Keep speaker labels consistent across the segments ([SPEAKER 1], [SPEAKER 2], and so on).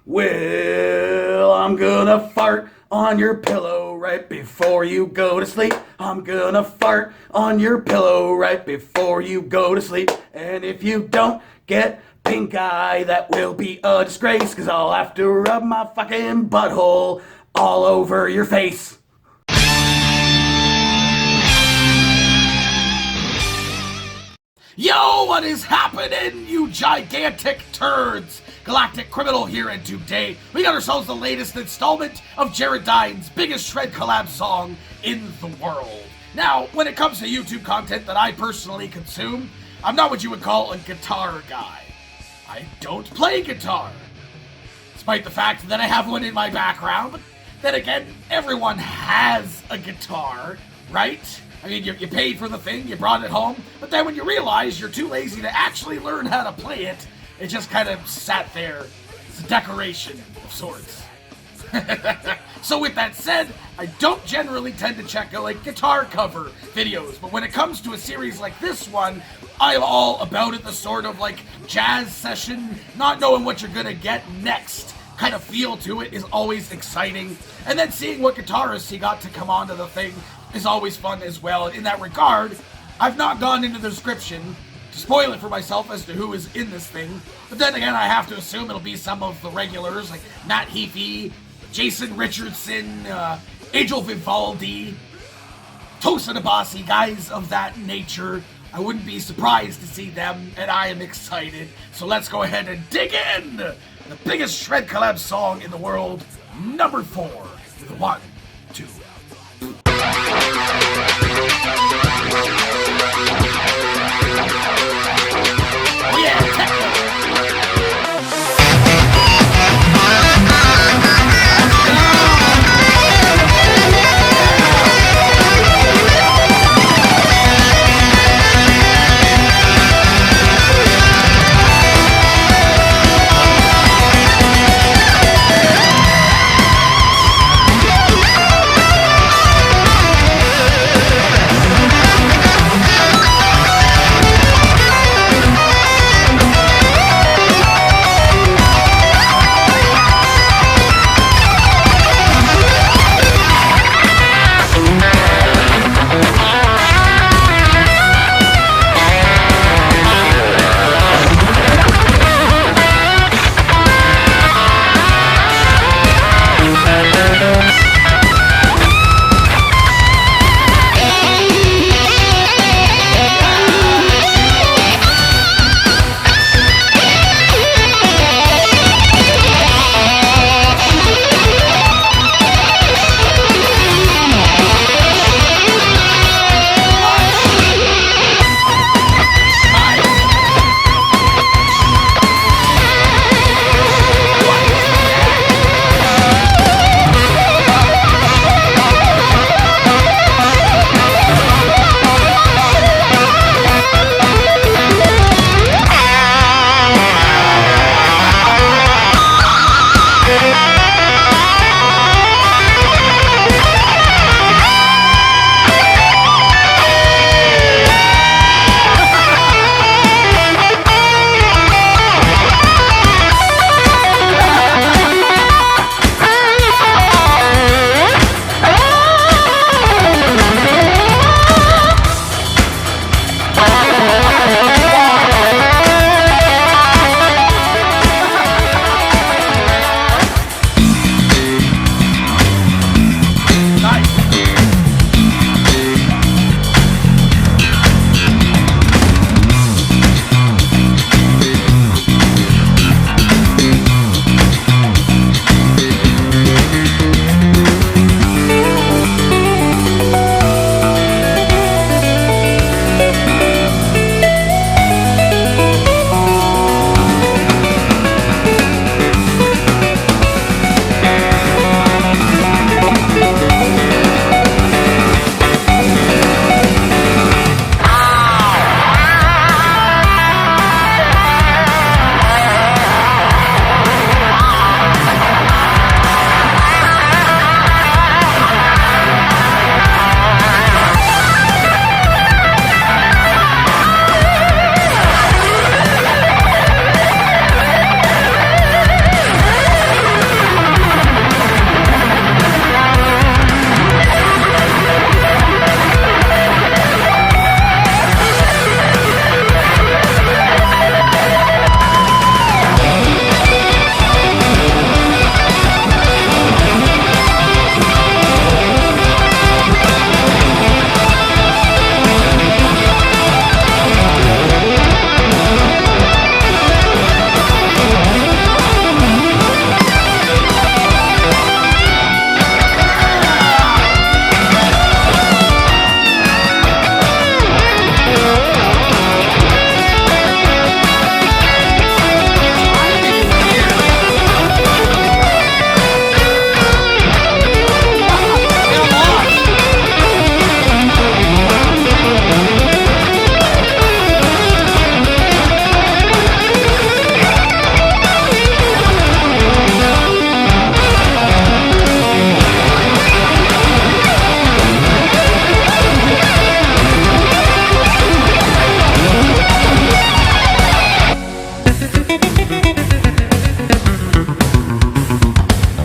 [SPEAKER 1] Well, I'm gonna fart on your pillow right before you go to sleep. I'm gonna fart on your pillow right before you go to sleep. And if you don't get pink eye, that will be a disgrace, 'cause I'll have to rub my fucking butthole all over your face. Yo, what is happening, you gigantic turds? Galactic Criminal here, and today we got ourselves the latest installment of Jared Dine's biggest shred collab song in the world. Now, when it comes to YouTube content that I personally consume, I'm not what you would call a guitar guy. I don't play guitar, despite the fact that I have one in my background. But then again, everyone has a guitar, right? I mean, you paid for the thing, you brought it home, but then when you realize you're too lazy to actually learn how to play it, it just kind of sat there. It's a decoration of sorts. So with that said, I don't generally tend to check out like guitar cover videos, but when it comes to a series like this one, I'm all about it. The sort of like jazz session, not knowing what you're gonna get next kind of feel to it is always exciting. And then seeing what guitarists he got to come onto the thing is always fun as well. In that regard, I've not gone into the description to spoil it for myself as to who is in this thing, but then again, I have to assume it'll be some of the regulars like Matt Heafy, Jason Richardson, Angel Vivaldi, Tosin Abasi, guys of that nature. I wouldn't be surprised to see them, and I am excited. So let's go ahead and dig in! The biggest shred collab song in the world, number 4, with a 1, 2. Oh yeah, techno!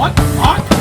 [SPEAKER 1] What the fuck?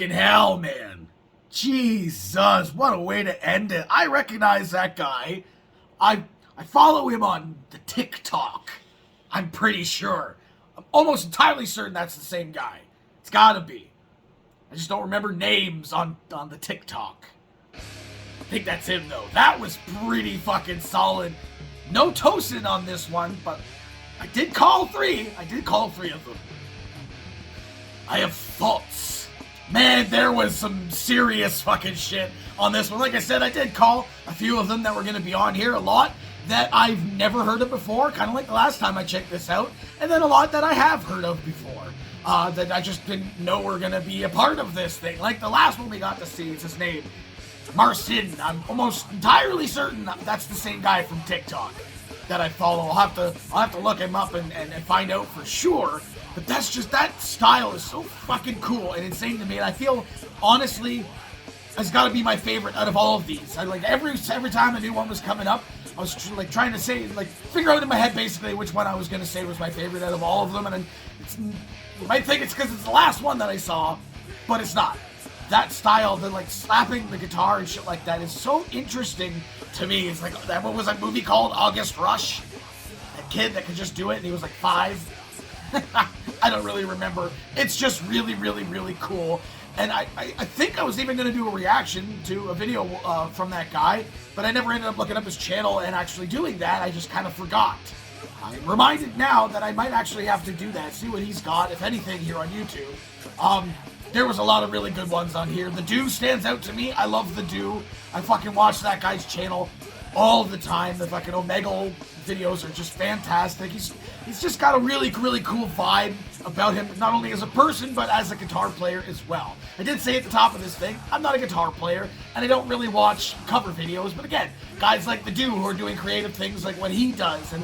[SPEAKER 1] Fucking hell, man. Jesus, what a way to end it. I recognize that guy. I follow him on the TikTok. I'm pretty sure. I'm almost entirely certain that's the same guy. It's gotta be. I just don't remember names on the TikTok. I think that's him, though. That was pretty fucking solid. No Tosin on this one, but I did call 3. I did call 3 of them. I have thoughts. Man, there was some serious fucking shit on this one. Like I said, I did call a few of them that were going to be on here. A lot that I've never heard of before, kind of like the last time I checked this out. And then a lot that I have heard of before. That I just didn't know were going to be a part of this thing. Like the last one we got to see, it's his name. Marcin. I'm almost entirely certain that's the same guy from TikTok that I follow. I'll have to look him up and find out for sure. But that's just, that style is so fucking cool and insane to me. And I feel, honestly, has got to be my favorite out of all of these. I like every time a new one was coming up, I was trying to say, figure out in my head basically which one I was going to say was my favorite out of all of them. And you might think it's because it's the last one that I saw, but it's not. That style, the slapping the guitar and shit like that is so interesting to me. It's like, what was that movie called? August Rush? That kid that could just do it and he was 5. I don't really remember. It's just really, really, really cool. And I think I was even going to do a reaction to a video from that guy, but I never ended up looking up his channel and actually doing that. I just kind of forgot. I'm reminded now that I might actually have to do that, see what he's got, if anything, here on YouTube. There was a lot of really good ones on here. The Do stands out to me. I love The Do. I fucking watch that guy's channel all the time. The fucking Omegle videos are just fantastic. He's just got a really, really cool vibe about him, not only as a person, but as a guitar player as well. I did say at the top of this thing, I'm not a guitar player, and I don't really watch cover videos, but again, guys like The Do who are doing creative things like what he does, and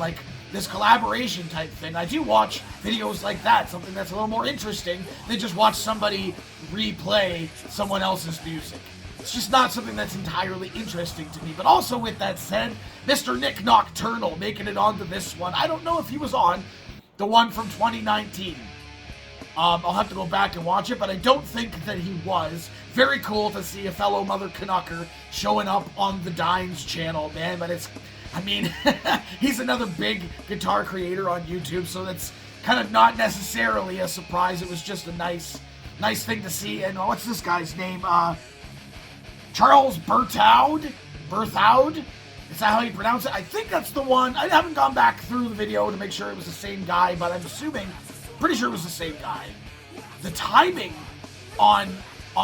[SPEAKER 1] this collaboration type thing. I do watch videos like that, something that's a little more interesting than just watch somebody replay someone else's music. It's just not something that's entirely interesting to me. But also with that said, Mr. Nick Nocturnal making it onto this one. I don't know if he was on the one from 2019. I'll have to go back and watch it, but I don't think that he was. Very cool to see a fellow Mother Canucker showing up on the Dines channel, man, but he's another big guitar creator on YouTube, so that's kind of not necessarily a surprise. It was just a nice thing to see. And what's this guy's name? Charles Berthoud? Is that how you pronounce it? I think that's the one. I haven't gone back through the video to make sure it was the same guy, but I'm pretty sure it was the same guy. The timing on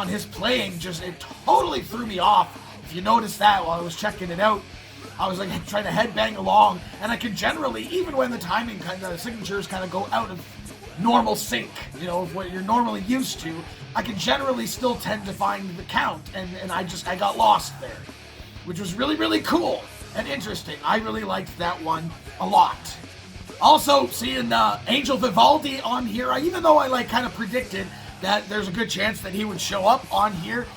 [SPEAKER 1] his playing it totally threw me off. If you noticed that while I was checking it out, I was trying to headbang along, and I can generally, even when the timing signatures kind of go out of normal sync, of what you're normally used to, I can generally still tend to find the count, and I got lost there, which was really, really cool and interesting. I really liked that one a lot. Also, seeing Angel Vivaldi on here, even though I kind of predicted that there's a good chance that he would show up on here,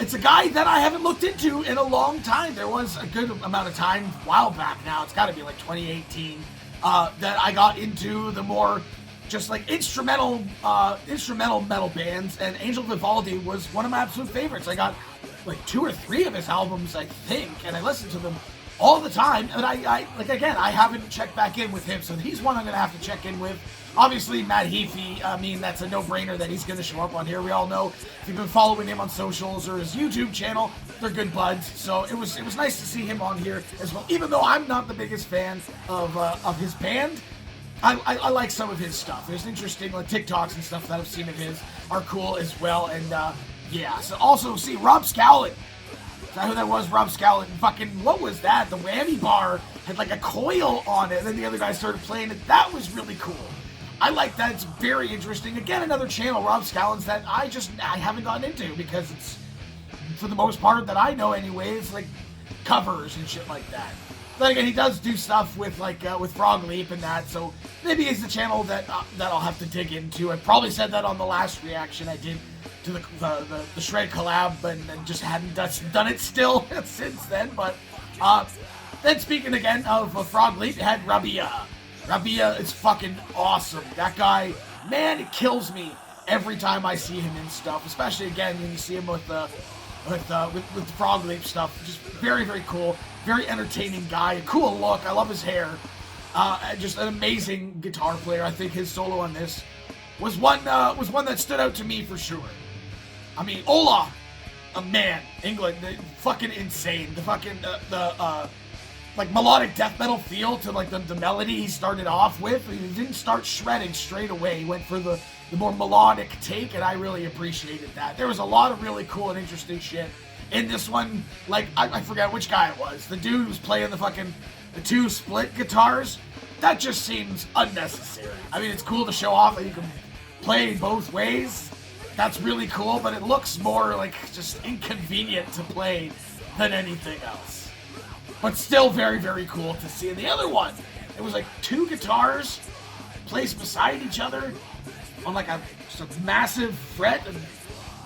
[SPEAKER 1] it's a guy that I haven't looked into in a long time. There was a good amount of time, a while back now, it's got to be 2018, that I got into the more just instrumental metal bands, and Angel Vivaldi was one of my absolute favorites. I got 2 or 3 of his albums, I think, and I listened to them all the time, and I haven't checked back in with him, so he's one I'm going to have to check in with. Obviously, Matt Heafy, that's a no-brainer that he's going to show up on here. We all know, if you've been following him on socials or his YouTube channel, they're good buds, so it was nice to see him on here as well. Even though I'm not the biggest fan of his band, I like some of his stuff. There's interesting TikToks and stuff that I've seen of his are cool as well, and yeah. So also see Rob Scallon. Is that who that was? Rob Scallon. Fucking, what was that? The whammy bar had a coil on it, and then the other guy started playing it. That was really cool. I like that. It's very interesting. Again, another channel, Rob Scallon's, that I haven't gotten into because it's, for the most part that I know anyway, it's covers and shit like that. But again, he does do stuff with with Frog Leap and that, so maybe it's the channel that I'll have to dig into. I probably said that on the last reaction I did to the Shred collab, and just hadn't done it still since then. But then speaking again of Frog Leap, it had Rabia. Rabia is fucking awesome. That guy, man, it kills me every time I see him in stuff, especially again when you see him with the Frog Leap stuff. Just very, very cool, very entertaining guy, a cool look. I love his hair. Just an amazing guitar player. I think his solo on this was one that stood out to me for sure. I mean, Ola, a man, England, fucking insane. The fucking like melodic death metal feel to like the melody he started off with. He didn't start shredding straight away. He went for the more melodic take, and I really appreciated that. There was a lot of really cool and interesting shit in this one. Like, I forget which guy it was. The dude who was playing the two split guitars. That just seems unnecessary. I mean, it's cool to show off that you can play both ways. That's really cool, but it looks more like just inconvenient to play than anything else. But still very, very cool to see. And the other one, it was like two guitars placed beside each other on like just a massive fret, and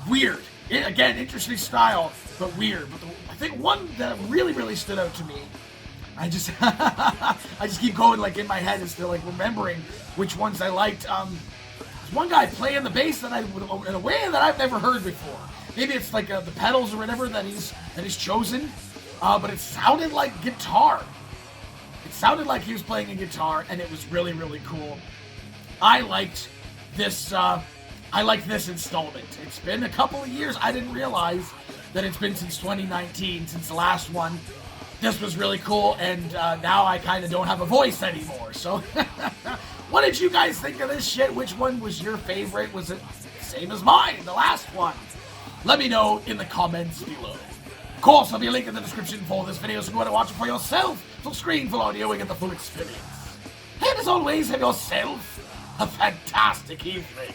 [SPEAKER 1] weird. Again, interesting style, but weird. But I think one that really, really stood out to me, I just keep going like in my head and still like remembering which ones I liked. There's one guy playing the bass that in a way that I've never heard before. Maybe it's like the pedals or whatever that he's chosen, but it sounded like guitar. It sounded like he was playing a guitar, and it was really, really cool. I liked this installment. It's been a couple of years. I didn't realize that it's been since 2019, since the last one. This was really cool, and now I kind of don't have a voice anymore. So, what did you guys think of this shit? Which one was your favorite? Was it the same as mine, the last one? Let me know in the comments below. Of course, there'll be a link in the description for this video, so go ahead and watch it for yourself. Full screen, full audio, and get the full experience. And as always, have yourself a fantastic evening.